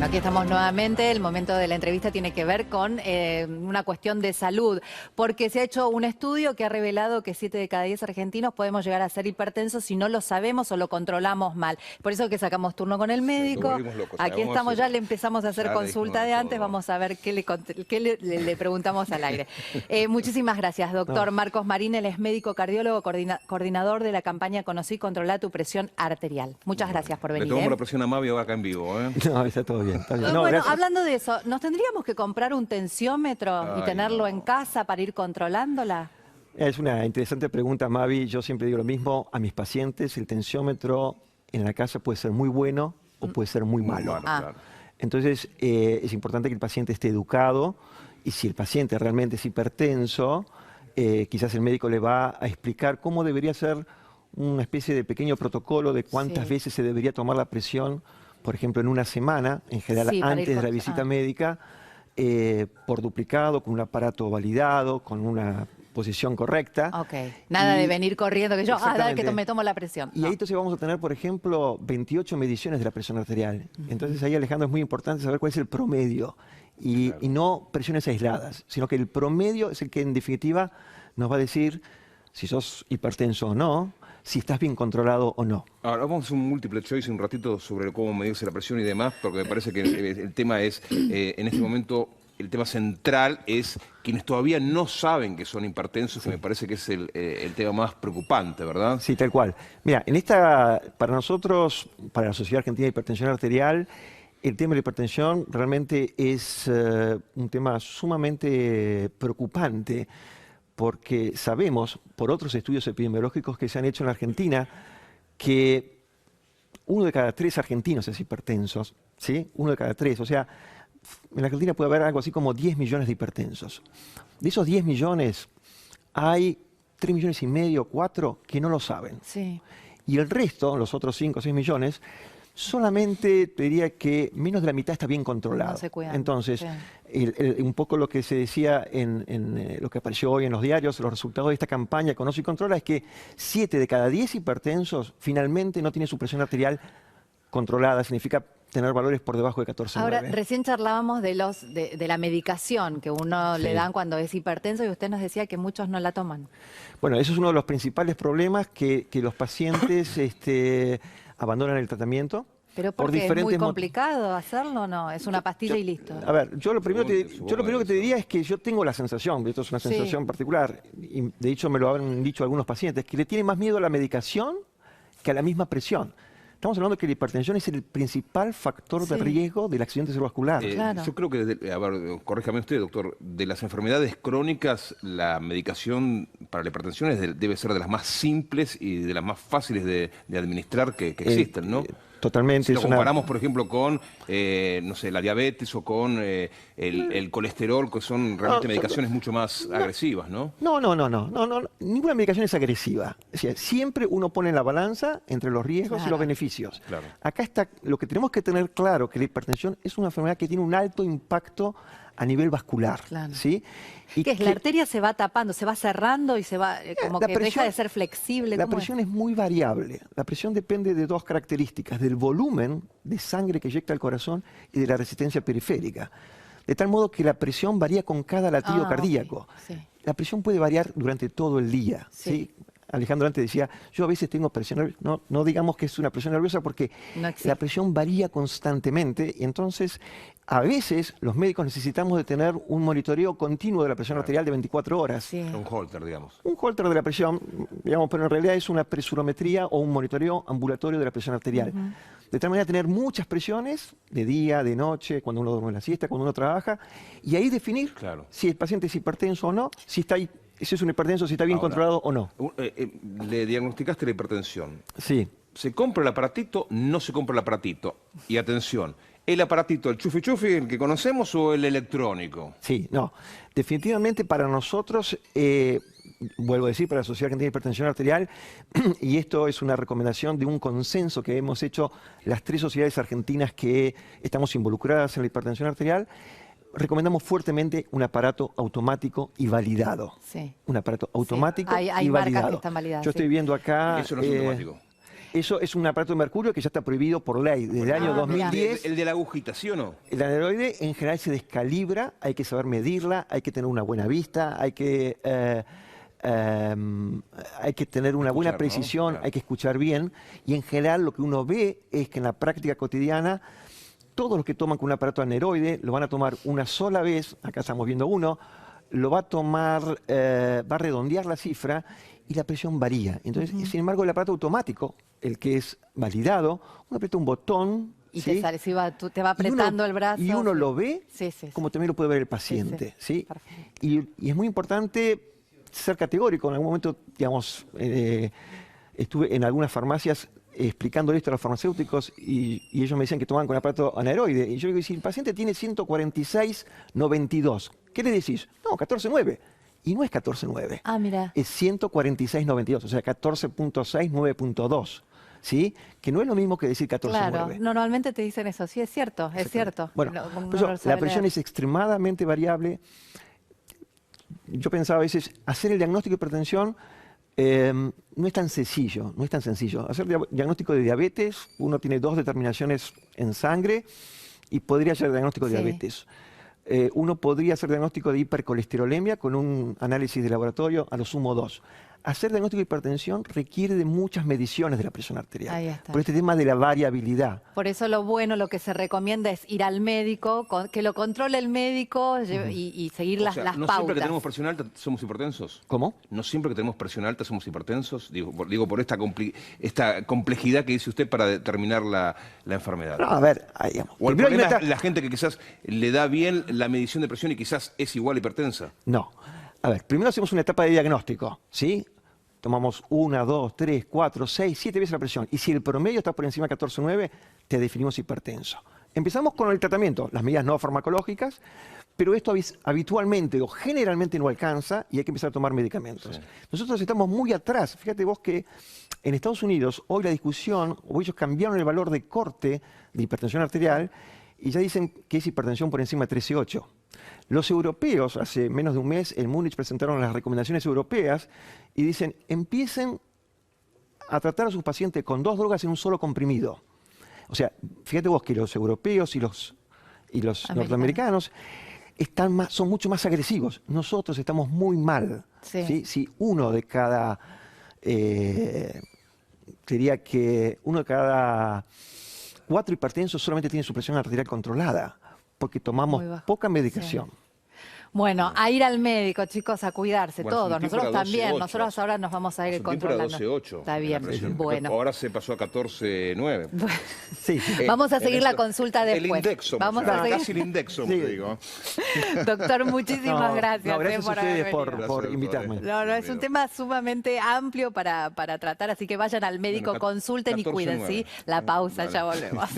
Bueno, aquí estamos nuevamente. El momento de la entrevista tiene que ver con una cuestión de salud, porque se ha hecho un estudio que ha revelado que 7 de cada 10 argentinos podemos llegar a ser hipertensos si no lo sabemos o lo controlamos mal. Por eso que sacamos turno con el médico. Aquí estamos, ya le empezamos a hacer consulta de antes. Vamos a ver qué le preguntamos al aire. Muchísimas gracias, doctor Marcos Marín. Él es médico cardiólogo, coordinador de la campaña Conocí y Controlá tu presión arterial. Muchas gracias por venir. Le tomamos la presión a Mavi acá en vivo. No, está todo bien. Está bien. No, bueno, hablando de eso, ¿nos tendríamos que comprar un tensiómetro y tenerlo en casa para ir controlándola? Es una interesante pregunta, Mavi. Yo siempre digo lo mismo a mis pacientes. El tensiómetro en la casa puede ser muy bueno o puede ser muy malo. Claro. Entonces, es importante que el paciente esté educado y si el paciente realmente es hipertenso, quizás el médico le va a explicar cómo debería ser una especie de pequeño protocolo de cuántas veces se debería tomar la presión, por ejemplo, en una semana, en general antes de la visita médica, por duplicado, con un aparato validado, con una posición correcta. Ok, nada de venir corriendo, que yo, dale que me tomo la presión. Y ahí entonces vamos a tener, por ejemplo, 28 mediciones de la presión arterial. Entonces ahí, Alejandro, es muy importante saber cuál es el promedio. Y no presiones aisladas, sino que el promedio es el que en definitiva nos va a decir si sos hipertenso o no, si estás bien controlado o no. Ahora vamos a hacer un multiple choice un ratito sobre cómo medirse la presión y demás, porque me parece que el tema es, en este momento, el tema central es quienes todavía no saben que son hipertensos, que me parece que es el tema más preocupante, ¿verdad? Sí, tal cual. Mira, para nosotros, para la Sociedad Argentina de Hipertensión Arterial, el tema de la hipertensión realmente es un tema sumamente preocupante, porque sabemos, por otros estudios epidemiológicos que se han hecho en la Argentina, que 1 de cada 3 argentinos es hipertenso, ¿sí? 1 de cada 3, o sea, en la Argentina puede haber algo así como 10 millones de hipertensos. De esos 10 millones, hay 3 millones y medio, 4, que no lo saben. Sí. Y el resto, los otros 5 o 6 millones, solamente te diría que menos de la mitad está bien controlado. No se cuidan. Entonces, un poco lo que se decía en lo que apareció hoy en los diarios, los resultados de esta campaña Conoce y Controla, es que 7 de cada 10 hipertensos finalmente no tienen su presión arterial controlada. Significa tener valores por debajo de 14,9. Ahora, recién charlábamos de la medicación que uno le dan cuando es hipertenso y usted nos decía que muchos no la toman. Bueno, eso es uno de los principales problemas, que los pacientes abandonan el tratamiento. ¿Pero porque es muy complicado hacerlo o no? ¿Es una pastilla y listo? A ver, yo lo primero que te diría es que yo tengo la sensación, esto es una sensación particular, y de hecho me lo han dicho algunos pacientes, que le tienen más miedo a la medicación que a la misma presión. Estamos hablando que la hipertensión es el principal factor de riesgo del accidente cerebrovascular. Yo creo que, a ver, corríjame usted, doctor, de las enfermedades crónicas, la medicación para la hipertensión debe ser de las más simples y de las más fáciles de administrar que existen, ¿no? Totalmente. Si lo comparamos, por ejemplo, con, no sé, la diabetes o con el colesterol, que son realmente medicaciones mucho más agresivas, ¿no? No. Ninguna medicación es agresiva. O sea, siempre uno pone en la balanza entre los riesgos y los beneficios. Claro. Acá está lo que tenemos que tener claro, que la hipertensión es una enfermedad que tiene un alto impacto a nivel vascular. ¿Sí? Y ¿Qué es? La arteria se va tapando, se va cerrando y se va como que deja de ser flexible. La presión es muy variable. La presión depende de 2 características: del volumen de sangre que inyecta el corazón y de la resistencia periférica. De tal modo que la presión varía con cada latido cardíaco. La presión puede variar durante todo el día. ¿Sí? Alejandro antes decía, yo a veces tengo presión nerviosa. No digamos que es una presión nerviosa porque la presión varía constantemente. Y entonces, a veces los médicos necesitamos de tener un monitoreo continuo de la presión arterial de 24 horas. Un holter, digamos. Un holter de la presión, digamos, pero en realidad es una presurometría o un monitoreo ambulatorio de la presión arterial. De tal manera tener muchas presiones, de día, de noche, cuando uno duerme en la siesta, cuando uno trabaja, y ahí definir si el paciente es hipertenso o no, si es un hipertenso, si está bien controlado o no. Le diagnosticaste la hipertensión. Sí. ¿Se compra el aparatito? No se compra el aparatito. Y atención, ¿el aparatito, el chufi chufi, el que conocemos, o el electrónico? Sí, no. Definitivamente para nosotros, vuelvo a decir, para la Sociedad Argentina de Hipertensión Arterial, y esto es una recomendación de un consenso que hemos hecho las 3 sociedades argentinas que estamos involucradas en la hipertensión arterial, recomendamos fuertemente un aparato automático y validado. Un aparato automático y validado. Que están validadas, Yo estoy viendo acá... Eso no es automático. Eso es un aparato de mercurio que ya está prohibido por ley desde el año mirá. 2010. El de la agujita, ¿sí o no? El aneroide en general se descalibra, hay que saber medirla, hay que tener una buena vista, hay que tener una buena Escuchar, ¿no? precisión, Claro. hay que escuchar bien. Y en general lo que uno ve es que en la práctica cotidiana todos los que toman con un aparato aneroide lo van a tomar una sola vez, acá estamos viendo uno, lo va a tomar, va a redondear la cifra y la presión varía. Entonces, sin embargo, el aparato automático, el que es validado, uno aprieta un botón. Y ¿sí? te sale, si va, tú te va Y uno- apretando el brazo. Y uno sí. lo ve Sí, sí, sí. como también lo puede ver el paciente. ¿sí? Perfecto. Y es muy importante ser categórico. En algún momento, digamos, estuve en algunas farmacias explicándole esto a los farmacéuticos y ellos me decían que tomaban con aparato anaeroide. Y yo digo, si el paciente tiene 146,92, ¿qué le decís? No, 14,9. Y no es 14,9. Ah, mira. Es 146,92, o sea, 14,6, 9,2. ¿Sí? Que no es lo mismo que decir 14,9. Claro, normalmente te dicen eso, sí, es cierto, es cierto. Bueno, Uno por eso, no lo sabe la presión leer. es extremadamente variable. Yo pensaba a veces, hacer el diagnóstico de hipertensión no es tan sencillo, no es tan sencillo. Hacer diagnóstico de diabetes, uno tiene 2 determinaciones en sangre y podría hacer diagnóstico de Sí. diabetes. Uno podría hacer diagnóstico de hipercolesterolemia con un análisis de laboratorio, a lo sumo 2. Hacer diagnóstico de hipertensión requiere de muchas mediciones de la presión arterial. Ahí está. Por este tema de la variabilidad. Por eso lo bueno, lo que se recomienda es ir al médico, que lo controle el médico y seguir O las, sea, las ¿no pautas. siempre que tenemos presión alta somos hipertensos? ¿Cómo? ¿No siempre que tenemos presión alta somos hipertensos? Digo por esta complejidad que dice usted para determinar la enfermedad. No, a ver, digamos, O el primero hay problema una es la gente que quizás le da bien la medición de presión y quizás es igual hipertensa. No. A ver, primero hacemos una etapa de diagnóstico, ¿sí? Tomamos 1, 2, 3, 4, 6, 7 veces la presión. Y si el promedio está por encima de 14,9, te definimos hipertenso. Empezamos con el tratamiento, las medidas no farmacológicas, pero esto habitualmente o generalmente no alcanza y hay que empezar a tomar medicamentos. Sí. Nosotros estamos muy atrás. Fíjate vos que en Estados Unidos hoy la discusión, o ellos cambiaron el valor de corte de hipertensión arterial y ya dicen que es hipertensión por encima de 13,8. Los europeos, hace menos de un mes, en Múnich presentaron las recomendaciones europeas y dicen, empiecen a tratar a sus pacientes con 2 drogas en un solo comprimido. O sea, fíjate vos que los europeos y los norteamericanos son mucho más agresivos. Nosotros estamos muy mal. Sí. ¿sí? Si uno de cada... sería que uno de cada 4 hipertensos solamente tiene su presión arterial controlada, porque tomamos Muy bajo. poca medicación. Bueno, a ir al médico, chicos, a cuidarse, Bueno, todos. hace un tiempo Nosotros era también. 12,8. Nosotros ahora nos vamos a ir Hace un tiempo era controlando. 12,8 Está la bien, presión. bueno. Ahora se pasó a 14,9. Sí. Vamos a seguir la esto- consulta después. El indexo, Vamos a seguir. casi el indexo, Sí. digo. Doctor, muchísimas No, gracias. no, gracias a por ustedes haber por, venido. por Gracias, invitarme. doctor. No, no, es un tema sumamente amplio para tratar, así que vayan al médico, Bueno, consulten y cuiden, 14,9. ¿sí? La pausa, Vale. ya volvemos.